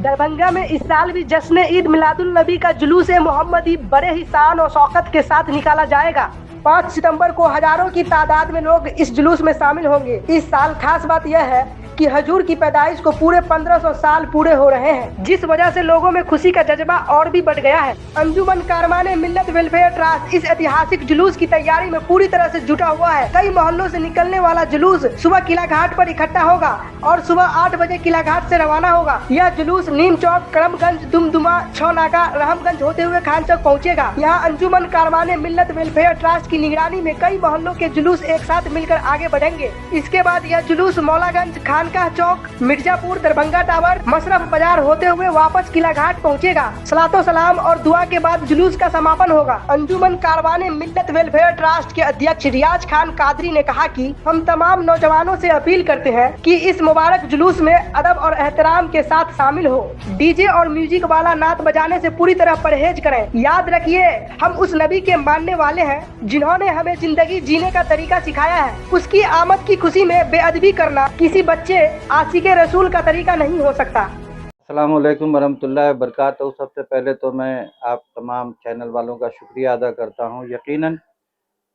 दरभंगा में इस साल भी जश्न ईद मिलादुल नबी का जुलूस मोहम्मदी बड़े ही शान और शौकत के साथ निकाला जाएगा। 5 सितंबर को हजारों की तादाद में लोग इस जुलूस में शामिल होंगे। इस साल खास बात यह है कि हजूर की पैदाइश को पूरे 1500 साल पूरे हो रहे हैं, जिस वजह से लोगों में खुशी का जज्बा और भी बढ़ गया है। अंजुमन कारवाने मिल्लत वेलफेयर ट्रस्ट इस ऐतिहासिक जुलूस की तैयारी में पूरी तरह से जुटा हुआ है। कई मोहल्लों से निकलने वाला जुलूस सुबह किला घाट पर इकट्ठा होगा और सुबह 8 बजे किला घाट से रवाना होगा। यह जुलूस नीम चौक, करमगंज, दुमदुमा, छौनाका, रहमगंज होते हुए खान चौक पहुँचेगा। यहाँ अंजुमन कारवाने मिल्लत वेलफेयर ट्रस्ट की निगरानी में कई मोहल्लों के जुलूस एक साथ मिलकर आगे बढ़ेंगे। इसके बाद यह जुलूस मौलागंज, खानकाह चौक, मिर्जापुर, दरभंगा टावर, मशरफ बाजार होते हुए वापस किला घाट पहुँचेगा। सलातो सलाम और दुआ के बाद जुलूस का समापन होगा। अंजुमन कारवाने मिल्लत वेलफेयर ट्रस्ट के अध्यक्ष रियाज खान कादरी ने कहा कि हम तमाम नौजवानों से अपील करते हैं कि इस मुबारक जुलूस में अदब और एहतराम के साथ शामिल हो। डीजे और म्यूजिक वाला नात बजाने से पूरी तरह परहेज करें। याद रखिए, हम उस नबी के मानने वाले हैं जिन्होंने हमें जिंदगी जीने का तरीका सिखाया है। उसकी आमद की खुशी में बेअदबी करना किसी बच्चे आशिके रसूल का तरीका नहीं हो सकता। अस्सलामुअलैकुम वरहमतुल्लाहि वबरकातुहू। सबसे पहले तो मैं आप तमाम चैनल वालों का शुक्रिया अदा करता हूँ। यकीनन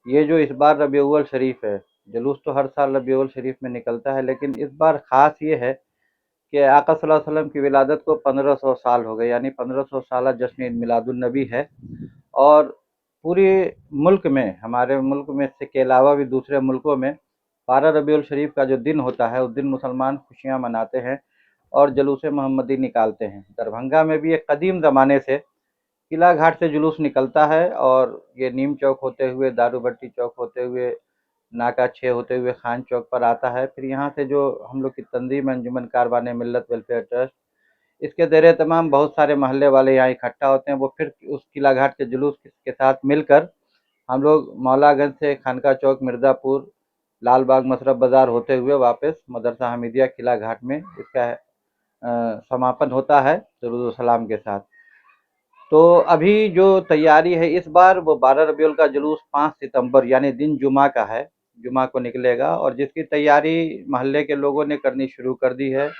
ये जो इस बार रबीउल अव्वल शरीफ है, जुलूस तो हर साल रबीउल अव्वल शरीफ में निकलता है, लेकिन इस बार ख़ास ये है कि आका सल्लल्लाहु अलैहि वसल्लम की विलादत को 1500 साल हो गए, यानी 1500 साल जश्न ईद मिलादुन नबी है। और पूरे मुल्क में, हमारे मुल्क में से के अलावा भी दूसरे मुल्कों में 12 रबीउल शरीफ का जो दिन होता है, उस दिन मुसलमान खुशियाँ मनाते हैं और जुलूस मोहम्मदी निकालते हैं। दरभंगा में भी एक कदीम ज़माने से किला घाट से जुलूस निकलता है और ये नीम चौक होते हुए, दारू भट्टी चौक होते हुए, नाका 6 होते हुए खान चौक पर आता है। फिर यहाँ से जो हम लोग की तंजीम अंजुमन कारवाने मिल्लत वेलफेयर ट्रस्ट, इसके ज़ेरे तमाम बहुत सारे महल्ले वाले यहाँ इकट्ठा होते हैं। वो फिर उस किला घाट के जुलूस के साथ मिलकर हम लोग मौलागंज से खानका चौक, मिर्ज़ापुर, लाल बाग, मशरफ बाज़ार होते हुए वापस मदरसा हमीदिया किला घाट में इसका समापन होता है दुरूद सलाम के साथ। तो अभी जो तैयारी है इस बार, वो 12 रबीउल का जुलूस 5 सितंबर यानी दिन जुमा का है, जुमा को निकलेगा, और जिसकी तैयारी महल्ले के लोगों ने करनी शुरू कर दी है।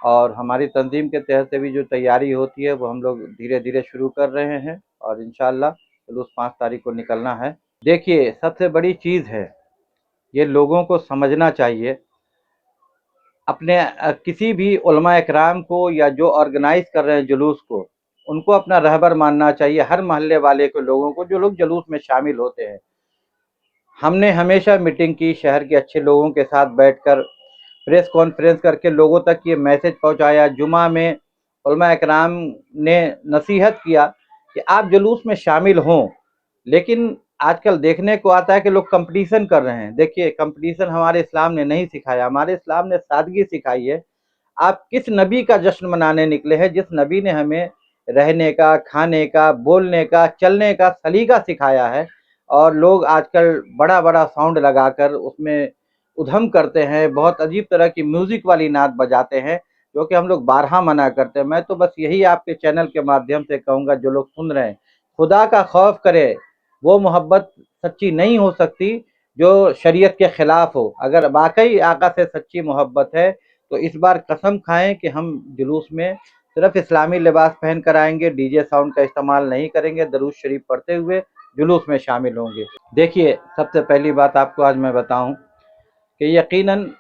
और हमारी तंजीम के तहत से भी जो तैयारी होती है वो हम लोग धीरे धीरे शुरू कर रहे हैं और इंशाअल्लाह जुलूस 5 तारीख को निकलना है। देखिए, सबसे बड़ी चीज़ है, ये लोगों को समझना चाहिए, अपने किसी भी उलमा इकराम को या जो ऑर्गेनाइज कर रहे हैं जुलूस को, उनको अपना रहबर मानना चाहिए। हर महल्ले वाले के लोगों को, जो लोग जुलूस में शामिल होते हैं, हमने हमेशा मीटिंग की, शहर के अच्छे लोगों के साथ बैठकर प्रेस कॉन्फ्रेंस करके लोगों तक ये मैसेज पहुंचाया। जुमा में उलमा इकराम ने नसीहत किया कि आप जुलूस में शामिल हों, लेकिन आजकल देखने को आता है कि लोग कंपटीशन कर रहे हैं। देखिए, कंपटीशन हमारे इस्लाम ने नहीं सिखाया, हमारे इस्लाम ने सादगी सिखाई है। आप किस नबी का जश्न मनाने निकले हैं, जिस नबी ने हमें रहने का, खाने का, बोलने का, चलने का सलीका सिखाया है, और लोग आजकल बड़ा बड़ा साउंड लगाकर उसमें उधम करते हैं, बहुत अजीब तरह की म्यूज़िक वाली नात बजाते हैं, जो कि हम लोग बारहा मना करते हैं। मैं तो बस यही आपके चैनल के माध्यम से कहूँगा, जो लोग सुन रहे हैं, खुदा का खौफ करें। वो मोहब्बत सच्ची नहीं हो सकती जो शरीयत के ख़िलाफ़ हो। अगर वाकई आका से सच्ची मोहब्बत है तो इस बार कसम खाएं कि हम जुलूस में सिर्फ इस्लामी लिबास पहन कर आएंगे, डीजे साउंड का इस्तेमाल नहीं करेंगे, दरूद शरीफ पढ़ते हुए जुलूस में शामिल होंगे। देखिए, सबसे पहली बात आपको आज मैं बताऊं कि यकीनन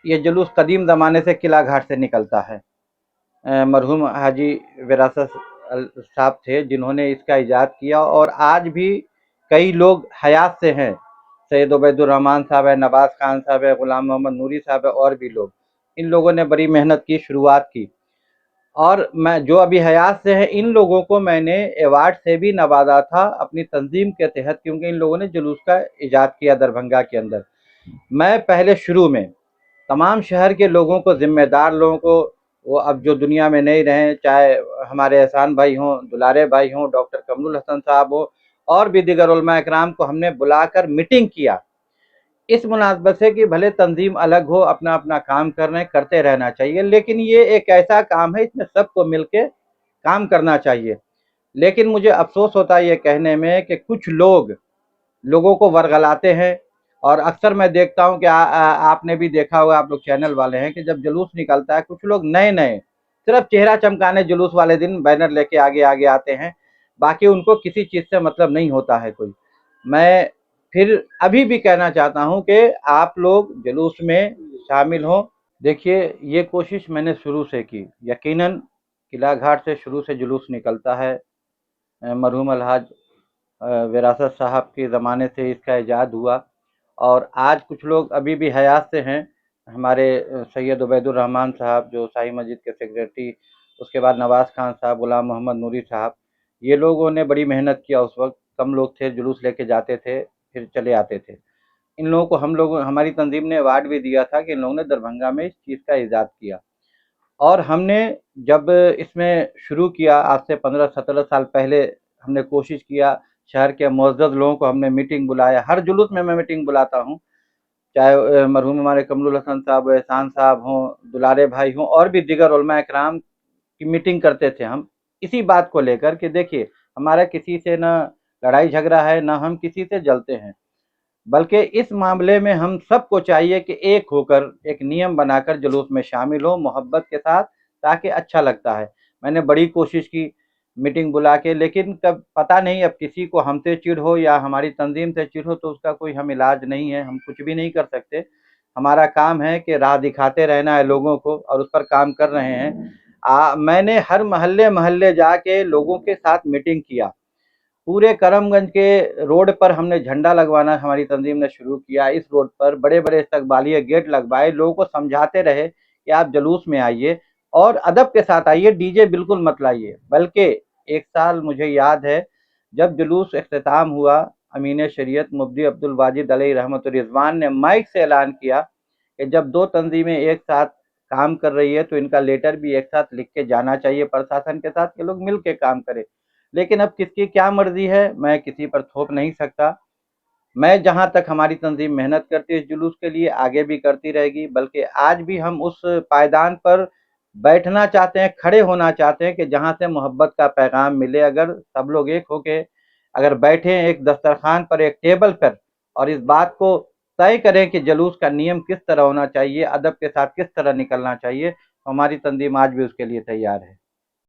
ये जुलूस कदीम ज़माने से किला घाट से निकलता है। मरहूम हाजी विरासत साहब थे जिन्होंने इसका इजाद किया, और आज भी कई लोग हयात से हैं। सैयद उबैदुर्रहमान साहब है, नवाज़ खान साहब है, ग़ुलाम मोहम्मद नूरी साहब है, और भी लोग, इन लोगों ने बड़ी मेहनत की, शुरुआत की। और मैं जो अभी हयात से हैं, इन लोगों को मैंने अवार्ड से भी नवाजा था अपनी तंजीम के तहत, क्योंकि इन लोगों ने जुलूस का इजाद किया दरभंगा के अंदर। मैं पहले शुरू में तमाम शहर के लोगों को, ज़िम्मेदार लोगों को, वो अब जो दुनिया में नहीं रहे, चाहे हमारे एहसान भाई हों, दुलारे भाई हों, डॉक्टर कमरुल हसन साहब हो, और भी दीगर उलमा इकराम को हमने बुलाकर मीटिंग किया इस मुनासबत से कि भले तंजीम अलग हो, अपना अपना काम कर रहे हैं, करते रहना चाहिए, लेकिन ये एक ऐसा काम है, इसमें सबको मिलके काम करना चाहिए। लेकिन मुझे अफसोस होता है ये कहने में कि कुछ लोग लोगों को वर्गलाते हैं, और अक्सर मैं देखता हूँ कि आपने भी देखा होगा, आप लोग चैनल वाले हैं, कि जब जुलूस निकलता है, कुछ लोग नए नए صرف چہرہ چمکانے جلوس والے دن بینر لے کے آگے آگے آتے ہیں، باقی ان کو کسی چیز سے مطلب نہیں ہوتا ہے کوئی۔ میں پھر ابھی بھی کہنا چاہتا ہوں کہ آپ لوگ جلوس میں شامل ہوں۔ دیکھیے یہ کوشش میں نے شروع سے کی، یقیناً قلعہ گھاٹ سے شروع سے جلوس نکلتا ہے، مرحوم الحاج وراثت صاحب کے زمانے سے اس کا ایجاد ہوا، اور آج کچھ لوگ ابھی بھی حیات سے ہیں، ہمارے سید عبید الرحمن صاحب جو شاہی مسجد کے سیکریٹری، اس کے بعد نواز خان صاحب، غلام محمد نوری صاحب، یہ لوگوں نے بڑی محنت کیا۔ اس وقت کم لوگ تھے، جلوس لے کے جاتے تھے پھر چلے آتے تھے۔ ان لوگوں کو ہماری تنظیم نے ایوارڈ بھی دیا تھا کہ ان لوگوں نے دربھنگہ میں اس چیز کا ایجاد کیا، اور ہم نے جب اس میں شروع کیا آج سے 15-17 سال پہلے، ہم نے کوشش کیا، شہر کے معزز لوگوں کو ہم نے میٹنگ بلایا، ہر جلوس میں میٹنگ بلاتا ہوں، چاہے مرحوم ہمارے کمل الحسن صاحب، احسان صاحب ہوں، دلارے بھائی ہوں، اور بھی دیگر علماء اکرام کی میٹنگ کرتے تھے ہم اسی بات کو لے کر کہ دیکھیے ہمارا کسی سے نہ لڑائی جھگڑا ہے، نہ ہم کسی سے جلتے ہیں، بلکہ اس معاملے میں ہم سب کو چاہیے کہ ایک ہو کر ایک نیم بنا کر جلوس میں شامل ہو محبت کے ساتھ، تاکہ اچھا لگتا ہے۔ میں نے بڑی کوشش کی میٹنگ بلا کے، لیکن کب پتہ نہیں اب کسی کو ہم سے چڑ ہو یا ہماری تنظیم سے چڑ ہو تو اس کا کوئی ہم علاج نہیں ہے، ہم کچھ بھی نہیں کر سکتے۔ ہمارا کام ہے کہ راہ دکھاتے رہنا ہے لوگوں کو، اور اس پر کام کر رہے ہیں۔ میں نے ہر محلے جا کے لوگوں کے ساتھ میٹنگ کیا، پورے کرم گنج کے روڈ پر ہم نے جھنڈا لگوانا ہماری تنظیم نے شروع کیا، اس روڈ پر بڑے بڑے استقبالیہ گیٹ لگوائے، لوگوں کو سمجھاتے رہے کہ آپ جلوس میں آئیے اور ادب کے ساتھ آئیے، ڈی جے بالکل مت لائیے۔ بلکہ ایک سال مجھے یاد ہے جب جلوس اختتام ہوا، امین شریعت مفتی عبد الواجد علیہ رحمت الرضوان نے مائک سے اعلان کیا کہ جب دو تنظیمیں ایک ساتھ کام کر رہی ہے تو ان کا لیٹر بھی ایک ساتھ لکھ کے جانا چاہیے پرشاسن کے ساتھ کہ لوگ مل کے کام کریں۔ لیکن اب کس کی کیا مرضی ہے، میں کسی پر تھوپ نہیں سکتا۔ میں جہاں تک ہماری تنظیم محنت کرتی ہے اس جلوس کے لیے، آگے بھی کرتی رہے گی، بلکہ آج بھی ہم اس پائیدان پر بیٹھنا چاہتے ہیں، کھڑے ہونا چاہتے ہیں کہ جہاں سے محبت کا پیغام ملے۔ اگر سب لوگ ایک ہو کے اگر بیٹھیں ایک دسترخوان پر، ایک ٹیبل پر، اور اس بات کو طے کریں کہ جلوس کا نیم کس طرح ہونا چاہیے، ادب کے ساتھ کس طرح نکلنا چاہیے، ہماری تنظیم آج بھی اس کے لیے تیار ہے۔